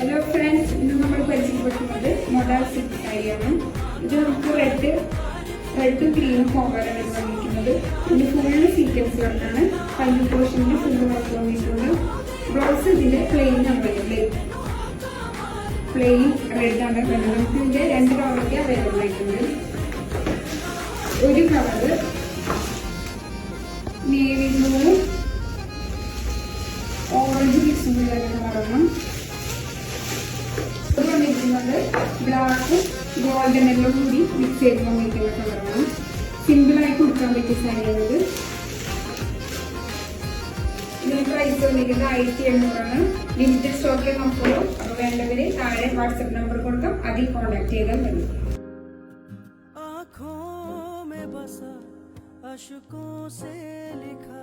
Hello friends, ഇന്ന് നമ്മൾ പരിചയപ്പെടുത്തുന്നത് മൊഡാൾ സിൽക്ക് സാരിയാണ്. ഇത് നമുക്ക് റെഡും ഗ്രീനും കോമ്പറാണ് വന്നിരിക്കുന്നത്. ഇതിന് ഫുള്ള് സീക്വൻസ് വർക്കാണ്. പല്ലു പോർഷനിൽ ഫുള്ള് വർക്ക് വന്നിട്ടുണ്ട്. ബ്ലൗസ് ഇതിന്റെ പ്ലെയിൻ ആണ് വരുന്നത്. പ്ലെയിൻ റെഡ് ആണ് വരുന്നത്. നമുക്ക് ഇതിന്റെ 2 കളറൊക്കെ അവൈലബിൾ ആയിട്ടുണ്ട്. ഒരു കളറ് നേവി ബ്ലൂവും ഓറഞ്ച് മിക്സും കളറാണ്. വന്നിരിക്കുന്നത് ബ്ലാക്കും ഗോൾഡൻ എല്ലാം കൂടി മിക്സ് ചെയ്ത് വന്നിരിക്കുന്ന കളറാണ്. സിമ്പിളായി കൊടുക്കാൻ പറ്റിയ സാരിയാണിത്. ഇതിന് പ്രൈസ് വന്നിരിക്കുന്നത് 1800 ലിമിറ്റഡ് സ്റ്റോക്കേ നോക്കുള്ളൂ. അപ്പോൾ വേണ്ടവര് താഴെ വാട്സപ്പ് നമ്പർ കൊടുക്കാം, അതിൽ കോൺടാക്ട് ചെയ്താൽ മതി. आँखों में बसा अशकों से लिखा